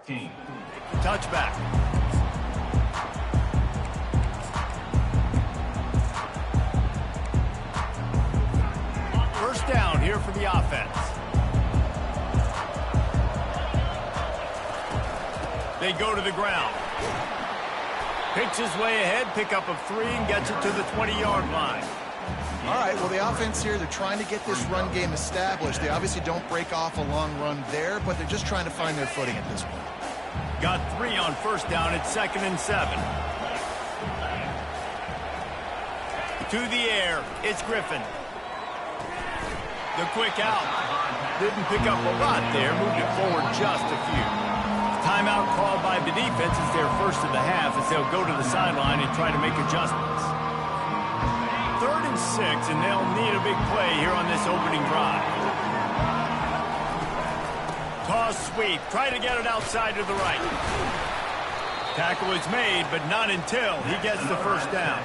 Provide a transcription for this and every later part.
Touchback. First down here for the offense. They go to the ground. Picks his way ahead, pick up of 3, and gets it to the 20-yard line. All right, well, the offense here, they're trying to get this run game established. They obviously don't break off a long run there, but they're just trying to find their footing at this point. Got 3 on first down at 2nd and 7. To the air, it's Griffin. The quick out. Didn't pick up a lot there, moved it forward just a few. Timeout called by the defense is their first of the half as they'll go to the sideline and try to make adjustments. 3rd and 6, and they'll need a big play here on this opening drive. Toss sweep, try to get it outside to the right. Tackle is made, but not until he gets the first down.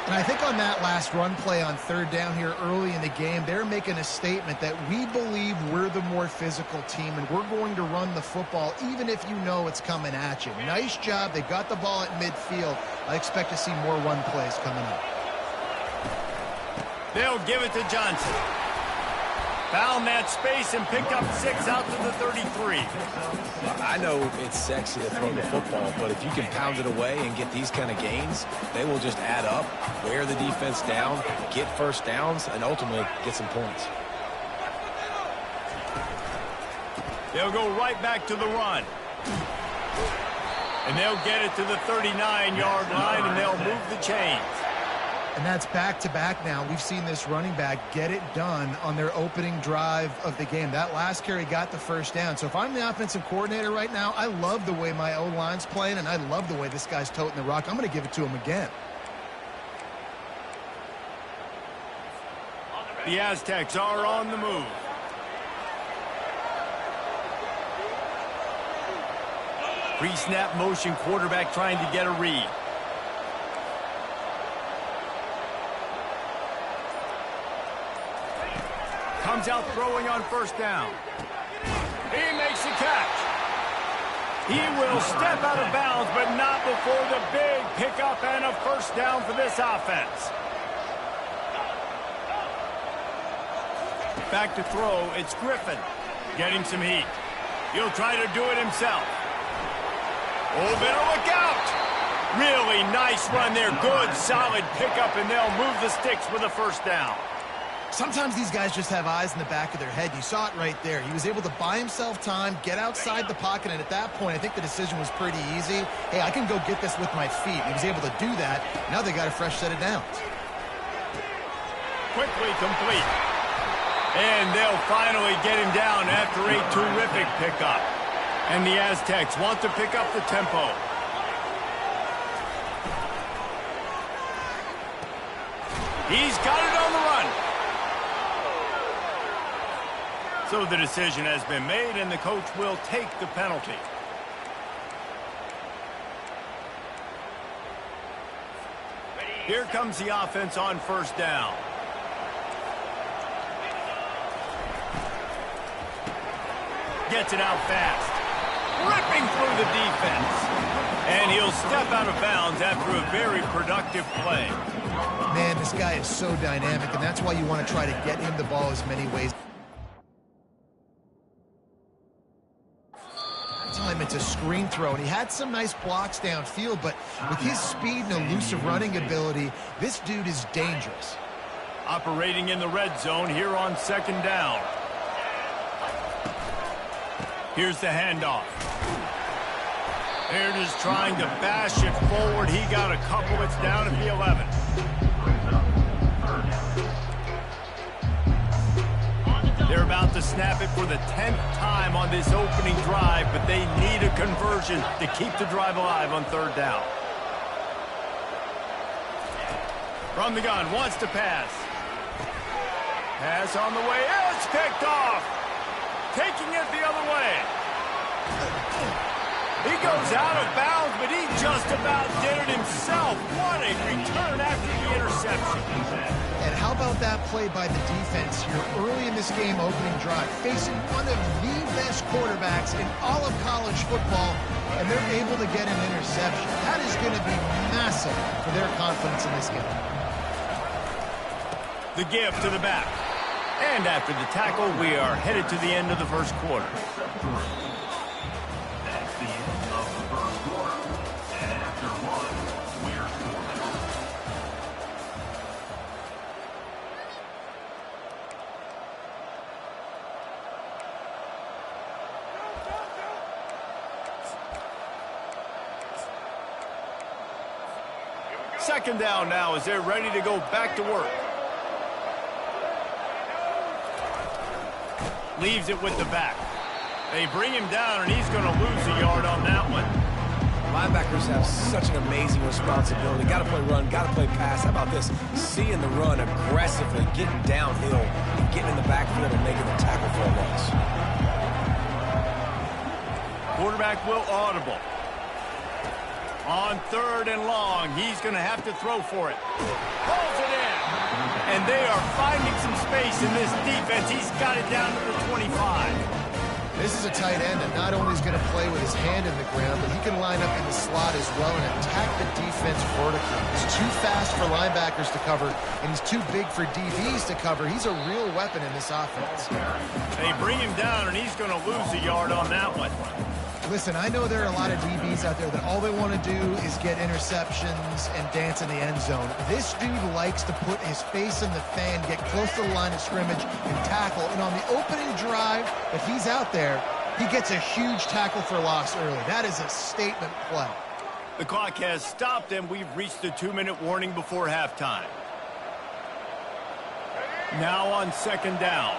And I think on that last run play on 3rd down here early in the game, they're making a statement that we believe we're the more physical team and we're going to run the football even if you know it's coming at you. Nice job. They got the ball at midfield. I expect to see more run plays coming up. They'll give it to Johnson. Found that space and picked up 6 out to the 33. I know it's sexy to throw the football, but if you can pound it away and get these kind of gains, they will just add up, wear the defense down, get first downs, and ultimately get some points. They'll go right back to the run. And they'll get it to the 39-yard line, and they'll move the chains. And that's back-to-back now. We've seen this running back get it done on their opening drive of the game. That last carry got the first down. So if I'm the offensive coordinator right now, I love the way my O-line's playing, and I love the way this guy's toting the rock. I'm going to give it to him again. The Aztecs are on the move. Pre-snap motion, quarterback trying to get a read. Comes out throwing on first down. He makes the catch. He will step out of bounds, but not before the big pickup and a first down for this offense. Back to throw, it's Griffin. Getting some heat. He'll try to do it himself. Oh, better look out. Really nice run there. Good, solid pickup, and they'll move the sticks with a first down. Sometimes these guys just have eyes in the back of their head. You saw it right there. He was able to buy himself time, get outside the pocket, and at that point, I think the decision was pretty easy. Hey, I can go get this with my feet. He was able to do that. Now they got a fresh set of downs. Quickly complete. And they'll finally get him down after a terrific pickup. And the Aztecs want to pick up the tempo. He's got it on the run. So the decision has been made, and the coach will take the penalty. Here comes the offense on first down. Gets it out fast. Ripping through the defense. And he'll step out of bounds after a very productive play. Man, this guy is so dynamic, and that's why you want to try to get him the ball as many ways. Time it's a screen throw, and he had some nice blocks downfield, but with his speed and elusive running ability, this dude is dangerous. Operating in the red zone here on second down. Here's the handoff. They're just trying to bash it forward. He got a couple. It's down at the 11. They're about to snap it for the 10th time on this opening drive, but they need a conversion to keep the drive alive on third down. From the gun, wants to pass. Pass on the way. It's picked off. Taking it the other way. He goes out of bounds, but he just about did it himself. What a return after the interception. And how about that play by the defense here early in this game opening drive, facing one of the best quarterbacks in all of college football, and they're able to get an interception. That is going to be massive for their confidence in this game. The give to the back. And after the tackle, we are headed to the end of the first quarter. That's the end of the first quarter. And after one, we're scoring. Second down now as they're ready to go back to work. Leaves it with the back. They bring him down, and he's going to lose a yard on that one. Linebackers have such an amazing responsibility. Got to play run, got to play pass. How about this? Seeing the run aggressively, getting downhill, and getting in the backfield and making the tackle for a loss. Quarterback will audible. On third and long, he's going to have to throw for it. Pulls it in. And they are finding some space in this defense. He's got it down to the 25. This is a tight end that not only is going to play with his hand in the ground, but he can line up in the slot as well and attack the defense vertically. He's too fast for linebackers to cover, and he's too big for DBs to cover. He's a real weapon in this offense. They bring him down, and he's going to lose a yard on that one. Listen, I know there are a lot of DBs out there that all they want to do is get interceptions and dance in the end zone. This dude likes to put his face in the fan, get close to the line of scrimmage, and tackle. And on the opening drive that he's out there, he gets a huge tackle for loss early. That is a statement play. The clock has stopped, and we've reached the 2-minute warning before halftime. Now on second down.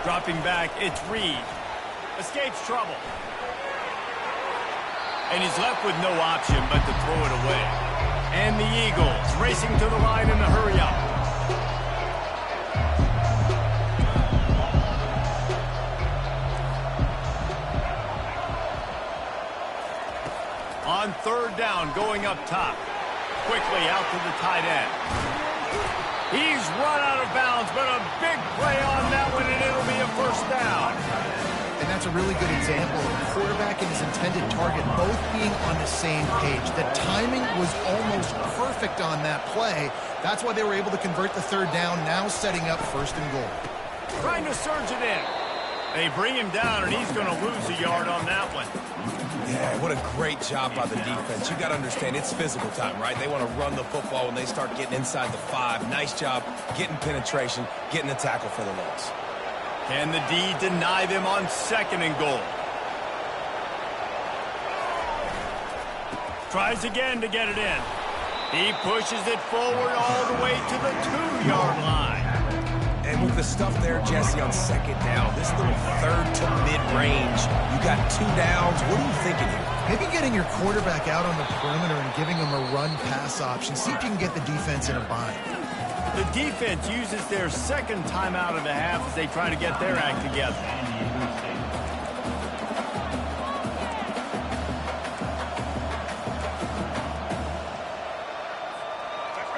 Dropping back, it's Reed. Escapes trouble. And he's left with no option but to throw it away. And the Eagles racing to the line in a hurry-up. On third down, going up top. Quickly out to the tight end. He's run out of bounds, but a big play on that one, and it'll be a first down. And that's a really good example of the quarterback and his intended target both being on the same page. The timing was almost perfect on that play. That's why they were able to convert the third down, now setting up first and goal. Trying to surge it in. They bring him down, and he's going to lose a yard on that one. Yeah, what a great job by the defense. You got to understand, it's physical time, right? They want to run the football when they start getting inside the 5. Nice job getting penetration, getting the tackle for the loss. Can the D deny them on second and goal? Tries again to get it in. He pushes it forward all the way to the 2-yard line. And with the stuff there, Jesse, on second down, this little third to mid-range, you got 2 downs. What are you thinking here? Maybe getting your quarterback out on the perimeter and giving him a run-pass option. See if you can get the defense in a bind. The defense uses their second timeout of the half as they try to get their act together.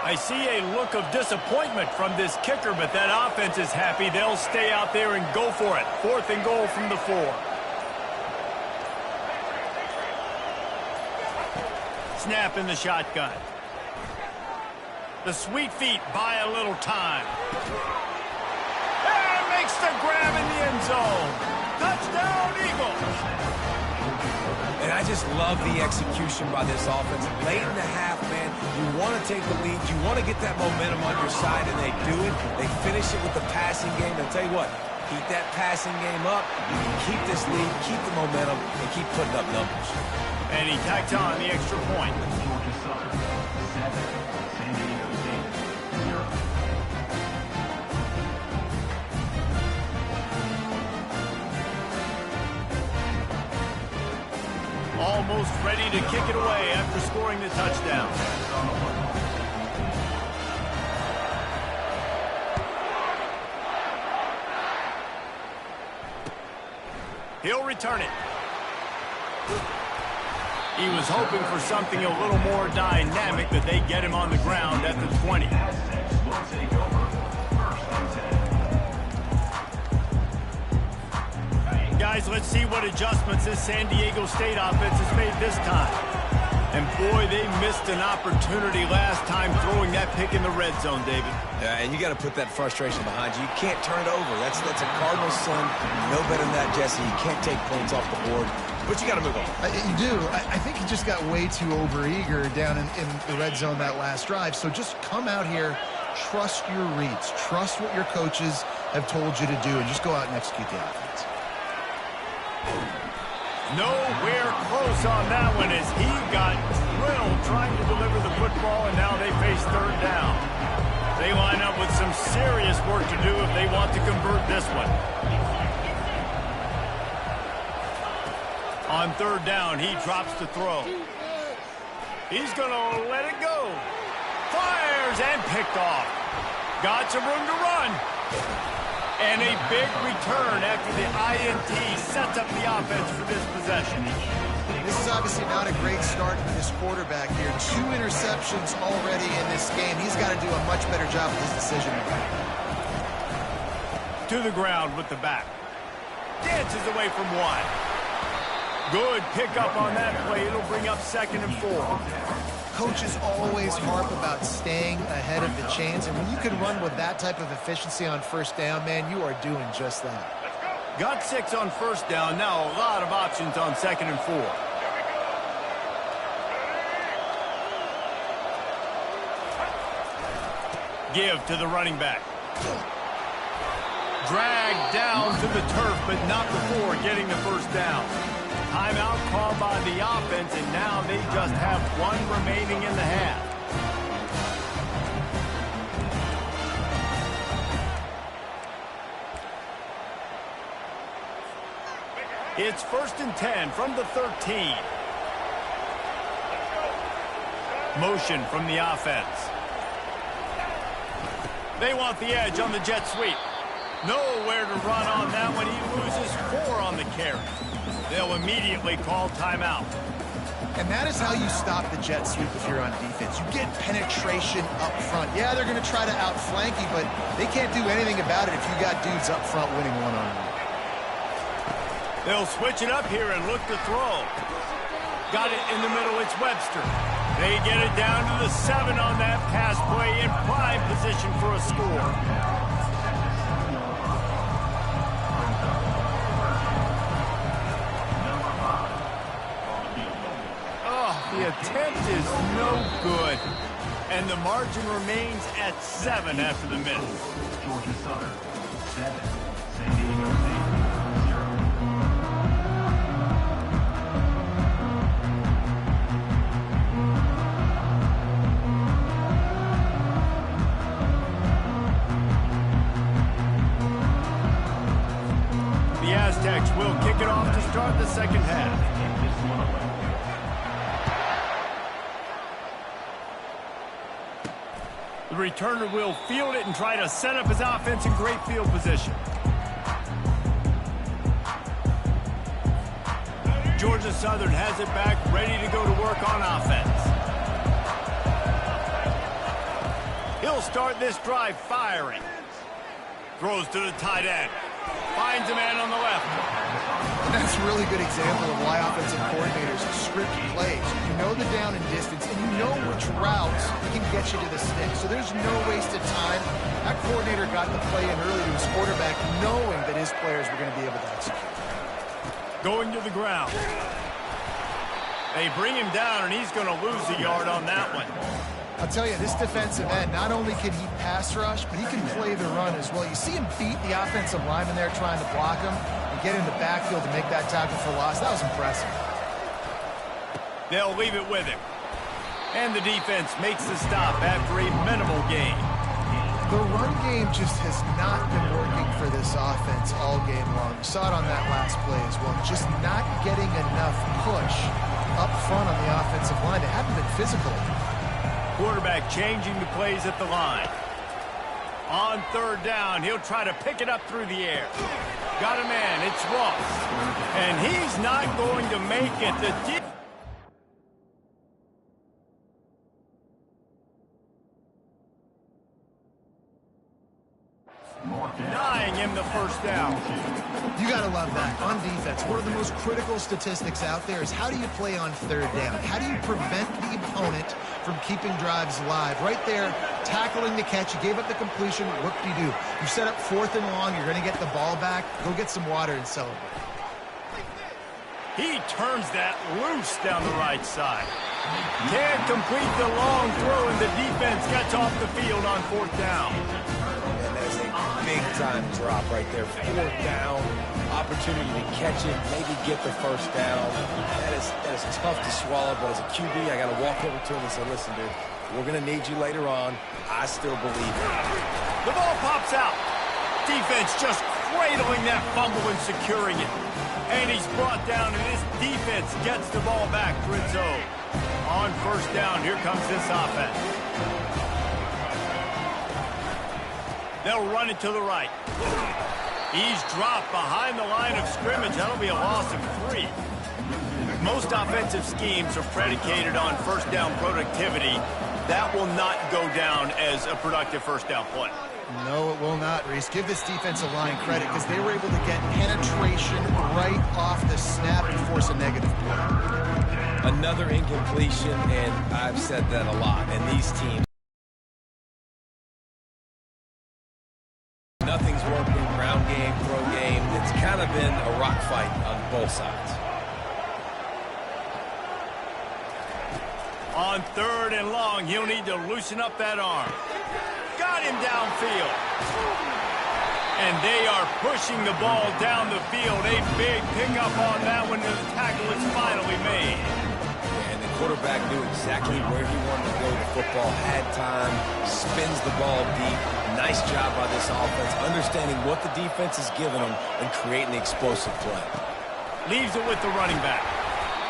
I see a look of disappointment from this kicker, but that offense is happy. They'll stay out there and go for it. 4th and goal from the 4. Snap in the shotgun. The sweet feet buy a little time. And makes the grab in the end zone. Touchdown, Eagles! And I just love the execution by this offense. Late in the half, man, you want to take the lead. You want to get that momentum on your side, and they do it. They finish it with the passing game. And I'll tell you what, keep that passing game up. You can keep this lead, keep the momentum, and keep putting up numbers. And he tacked on the extra point. Georgia Southern, 7. San Diego State, 0. Almost ready to kick it away after scoring the touchdown. He'll return it. He was hoping for something a little more dynamic, that they get him on the ground at the 20. Will take over. First and 10. Guys, let's see what adjustments this San Diego State offense has made this time. And boy, they missed an opportunity last time throwing that pick in the red zone, David. Yeah, and you got to put that frustration behind you. You can't turn it over. That's a Cardinals son. No better than that, Jesse. You can't take points off the board, but you got to move on. You do. I think he just got way too overeager down in the red zone that last drive. So just come out here, trust your reads, trust what your coaches have told you to do, and just go out and execute the offense. Nowhere close on that one as he got drilled trying to deliver the football, and now they face third down. They line up with some serious work to do if they want to convert this one. On third down, he drops the throw. He's going to let it go. Fires and picked off. Got some room to run. And a big return after the INT sets up the offense for this possession. This is obviously not a great start for this quarterback here. 2 interceptions already in this game. He's got to do a much better job with his decision making. To the ground with the back. Dances away from one. Good pickup on that play. It'll bring up 2nd and 4. Coaches always harp about staying ahead of the chains, and when you can run with that type of efficiency on first down, man, you are doing just that. Got 6 on first down. Now a lot of options on 2nd and 4. Give to the running back. Dragged down to the turf, but not before getting the first down. Timeout called by the offense, and now they just have 1 remaining in the half. It's 1st and 10 from the 13. Motion from the offense. They want the edge on the jet sweep. Nowhere to run on that one. He loses 4 on the carry. They'll immediately call timeout. And that is how you stop the jet sweep if you're on defense. You get penetration up front. Yeah, they're going to try to outflank you, but they can't do anything about it if you got dudes up front winning one-on-one. They'll switch it up here and look to throw. Got it in the middle. It's Webster. They get it down to the 7 on that pass play in prime position for a score. The attempt is no good, and the margin remains at 7 after the miss. Georgia Southern, 7. San Diego State, 0. The Aztecs will kick it off to start the second half. The returner will field it and try to set up his offense in great field position. Georgia Southern has it back, ready to go to work on offense. He'll start this drive firing. Throws to the tight end. Finds a man on the left. And that's a really good example of why offensive coordinators script plays. You know the down and distance, and you know which routes can get you to the stick. So there's no wasted time. That coordinator got the play in early to his quarterback, knowing that his players were going to be able to execute. Going to the ground. They bring him down, and he's going to lose a yard on that one. I'll tell you, this defensive end, not only can he pass rush, but he can play the run as well. You see him beat the offensive lineman there trying to block him and get in the backfield to make that tackle for loss. That was impressive. They'll leave it with him. And the defense makes the stop after a minimal gain. The run game just has not been working for this offense all game long. You saw it on that last play as well. Just not getting enough push up front on the offensive line. They haven't been physical. Quarterback changing the plays at the line. On third down, he'll try to pick it up through the air. Got a man, it's Ross. And he's not going to make it. denying him the first down. You got to love that. On defense, one of the most critical statistics out there is how do you play on third down? How do you prevent the opponent from keeping drives alive? Right there, tackling the catch. You gave up the completion. What do? You set up 4th and long. You're going to get the ball back. Go get some water and celebrate. He turns that loose down the right side. Can't complete the long throw, and the defense gets off the field on 4th down. And there's a big-time drop right there. 4th down, opportunity to catch it, maybe get the first down. That is tough to swallow, but as a QB, I got to walk over to him and say, listen, dude, we're going to need you later on. I still believe it. The ball pops out. Defense just cradling that fumble and securing it. And he's brought down, and this defense gets the ball back for its own. On 1st down, here comes this offense. They'll run it to the right. He's dropped behind the line of scrimmage. That'll be a loss of 3. Most offensive schemes are predicated on 1st down productivity. That will not go down as a productive 1st down play. No, it will not, Reese. Give this defensive line credit because they were able to get penetration right off the snap and force a negative play. Another incompletion, and I've said that a lot. And these teams, nothing's working, ground game, throw game. It's kind of been a rock fight on both sides. On 3rd and long, he'll need to loosen up that arm. Got him downfield. And they are pushing the ball down the field. A big pickup on that one, and the tackle is finally made. And the quarterback knew exactly where he wanted to go with the football, had time, spins the ball deep. Nice job by this offense, understanding what the defense is giving them and creating the explosive play. Leaves it with the running back.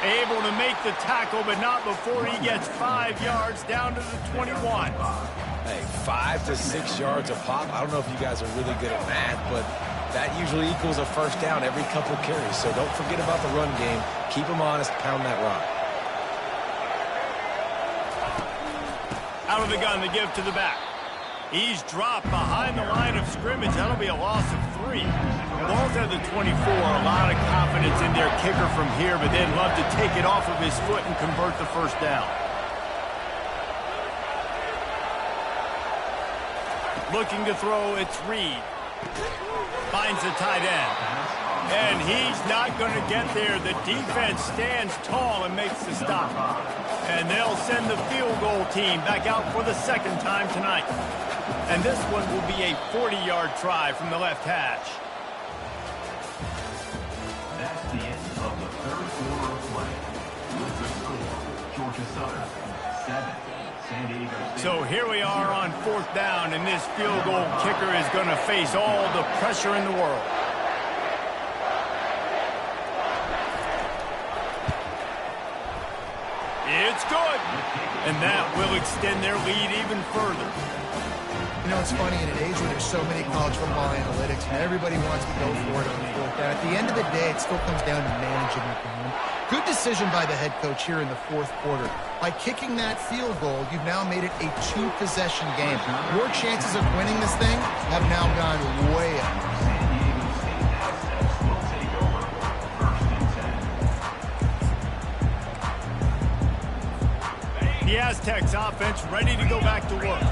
Able to make the tackle, but not before he gets 5 yards down to the 21. Hey, 5 to 6 yards a pop. I don't know if you guys are really good at math, but that usually equals a 1st down every couple of carries. So don't forget about the run game. Keep them honest, pound that rock. Out of the gun, the give to the back. He's dropped behind the line of scrimmage. That'll be a loss of 3. Ball's at the 24. A lot of confidence in their kicker from here, but they'd love to take it off of his foot and convert the 1st down. Looking to throw, it's Reed. Finds the tight end. And he's not going to get there. The defense stands tall and makes the stop. And they'll send the field goal team back out for the 2nd time tonight. And this one will be a 40-yard try from the left hash. That's the end of the 3rd quarter of play. With the score, Georgia Southern 7, San Diego State. So here we are on 4th down, and this field goal kicker is going to face all the pressure in the world. It's good. And that will extend their lead even further. You know, it's funny, in an age where there's so many college football analytics and everybody wants to go for it on the 4th down, at the end of the day, it still comes down to managing the game. Good decision by the head coach here in the 4th quarter. By kicking that field goal, you've now made it a 2-possession game. Your chances of winning this thing have now gone way up. The Aztecs offense ready to go back to work.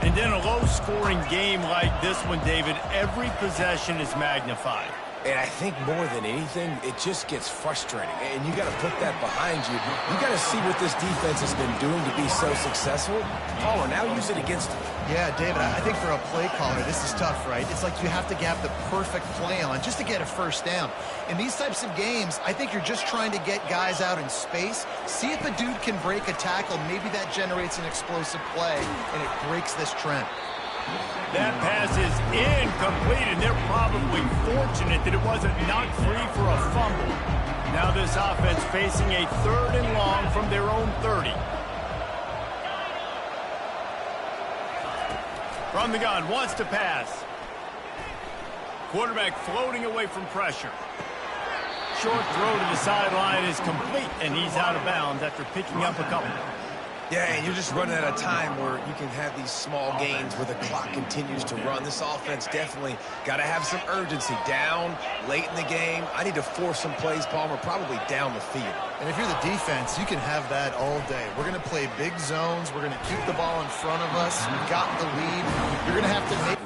And in a low-scoring game like this one, David, every possession is magnified. And I think more than anything, it just gets frustrating. And you got to put that behind you. You got to see what this defense has been doing to be so successful. Caller, now use it against them. Yeah, David, I think for a play caller, this is tough, right? It's like you have to have the perfect play on just to get a 1st down. In these types of games, I think you're just trying to get guys out in space, see if a dude can break a tackle. Maybe that generates an explosive play, and it breaks this trend. That pass is incomplete, and they're probably fortunate that it wasn't knocked free for a fumble. Now this offense facing a 3rd and long from their own 30. From the gun, wants to pass. Quarterback floating away from pressure. Short throw to the sideline is complete, and he's out of bounds after picking up a couple. Yeah, and you're just running out of time where you can have these small gains where the clock continues to run. This offense definitely got to have some urgency. Down, late in the game, I need to force some plays, Palmer, probably down the field. And if you're the defense, you can have that all day. We're going to play big zones. We're going to keep the ball in front of us. We've got the lead. You're going to have to make...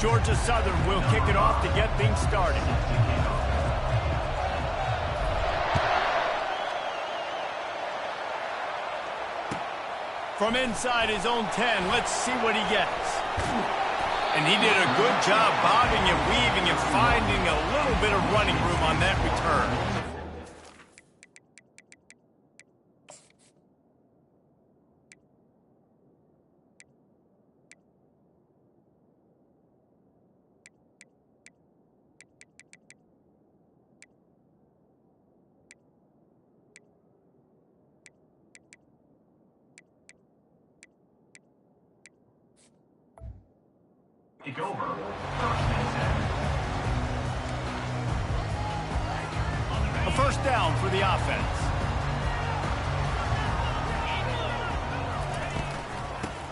Georgia Southern will kick it off to get things started. From inside his own 10, let's see what he gets. And he did a good job bobbing and weaving and finding a little bit of running room on that return. Take over. First and 10. A first down for the offense.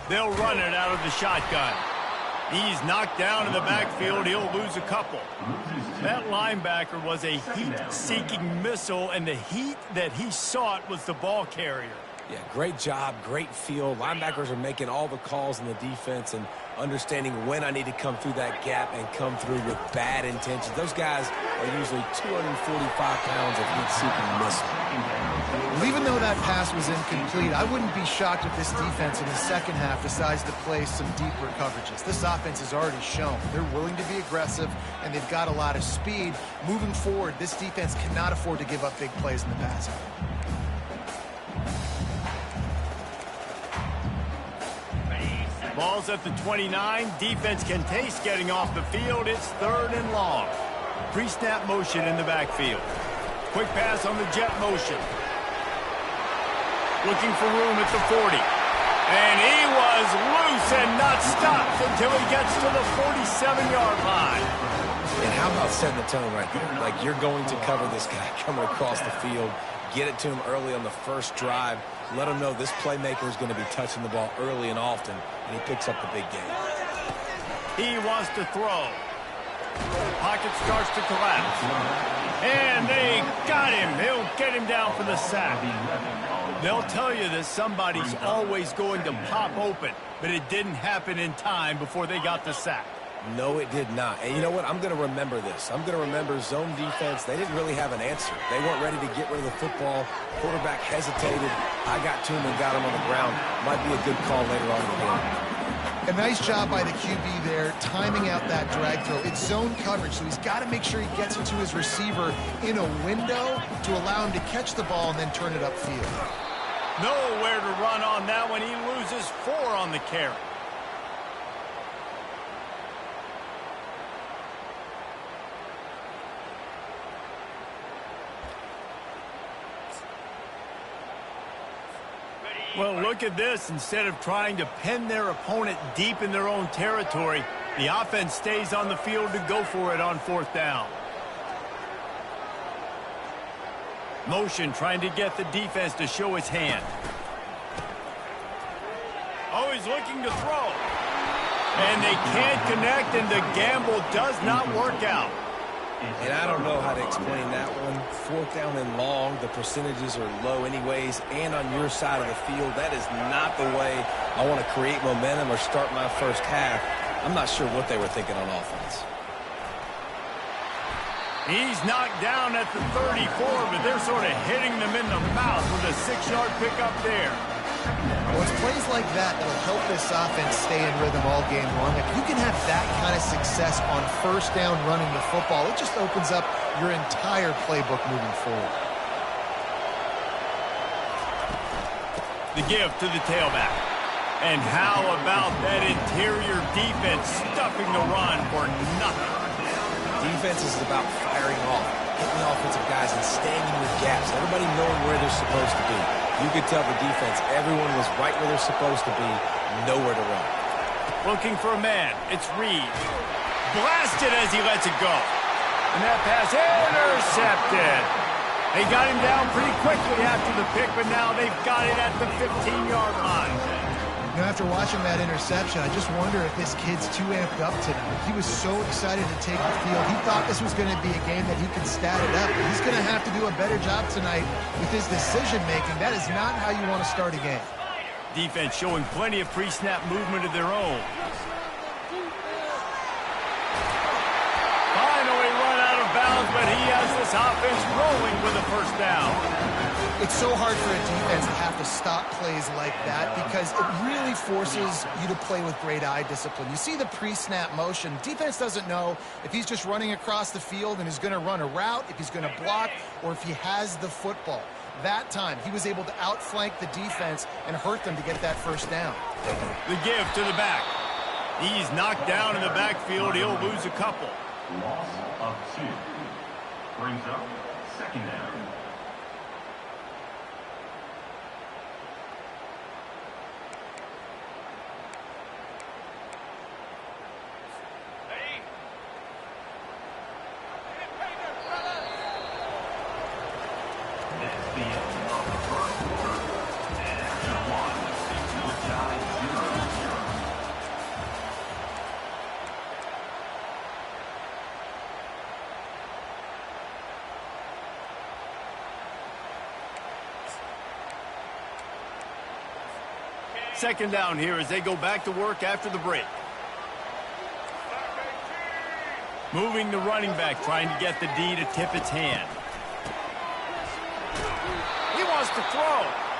They'll run it out of the shotgun. He's knocked down in the backfield. He'll lose a couple. That linebacker was a heat-seeking missile, and the heat that he sought was the ball carrier. Yeah, great job, great feel. Linebackers are making all the calls in the defense and understanding when I need to come through that gap and come through with bad intentions. Those guys are usually 245 pounds of heat-seeking missile. Well, even though that pass was incomplete, I wouldn't be shocked if this defense in the second half decides to play some deeper coverages. This offense has already shown they're willing to be aggressive, and they've got a lot of speed. Moving forward, this defense cannot afford to give up big plays in the pass. Ball's at the 29. Defense can taste getting off the field. It's 3rd and long. Pre-snap motion in the backfield. Quick pass on the jet motion. Looking for room at the 40. And he was loose and not stopped until he gets to the 47-yard line. And how about setting the tone right there? Like, you're going to cover this guy coming across the field. Get it to him early on the first drive. Let him know this playmaker is going to be touching the ball early and often, and he picks up the big game. He wants to throw. Pocket starts to collapse. And they got him. He'll get him down for the sack. They'll tell you that somebody's always going to pop open, but it didn't happen in time before they got the sack. No, it did not. And you know what? I'm going to remember this. I'm going to remember zone defense. They didn't really have an answer. They weren't ready to get rid of the football. Quarterback hesitated. I got to him and got him on the ground. Might be a good call later on in the game. A nice job by the QB there, timing out that drag throw. It's zone coverage, so he's got to make sure he gets it to his receiver in a window to allow him to catch the ball and then turn it upfield. Nowhere to run on that one. He loses 4 on the carry. Well, look at this. Instead of trying to pin their opponent deep in their own territory, The offense stays on the field to go for it on 4th down. Motion trying to get the defense to show its hand. Oh, he's looking to throw. And they can't connect, and the gamble does not work out. And I don't know how to explain that one. 4th down and long, the percentages are low anyways, and on your side of the field, that is not the way I want to create momentum or start my first half. I'm not sure what they were thinking on offense. He's knocked down at the 34, but they're sort of hitting them in the mouth with a 6-yard pickup there. Well, it's plays like that that'll help this offense stay in rhythm all game long. If you can have that kind of success on 1st down running the football, it just opens up your entire playbook moving forward. The give to the tailback. And how about that interior defense stuffing the run for nothing? Defense is about firing off, hitting the offensive guys and staying in your gaps, everybody knowing where they're supposed to be. You could tell the defense, everyone was right where they're supposed to be, nowhere to run. Looking for a man. It's Reed. Blasted as he lets it go. And that pass intercepted. They got him down pretty quickly after the pick, but now they've got it at the 15-yard line. You know, after watching that interception, I just wonder if this kid's too amped up tonight. He was so excited to take the field. He thought this was going to be a game that he could stat it up. He's going to have to do a better job tonight with his decision-making. That is not how you want to start a game. Defense showing plenty of pre-snap movement of their own. Finally run out of bounds, but he has this offense rolling with a 1st down. It's so hard for a defense to have to stop plays like that because it really forces you to play with great eye discipline. You see the pre-snap motion. Defense doesn't know if he's just running across the field and is going to run a route, if he's going to block, or if he has the football. That time, he was able to outflank the defense and hurt them to get that 1st down. The give to the back. He's knocked down in the backfield. He'll lose a couple. Loss of 2. Brings up 2nd down. Second down here as they go back to work after the break. Moving the running back, trying to get the D to tip its hand. He wants to throw.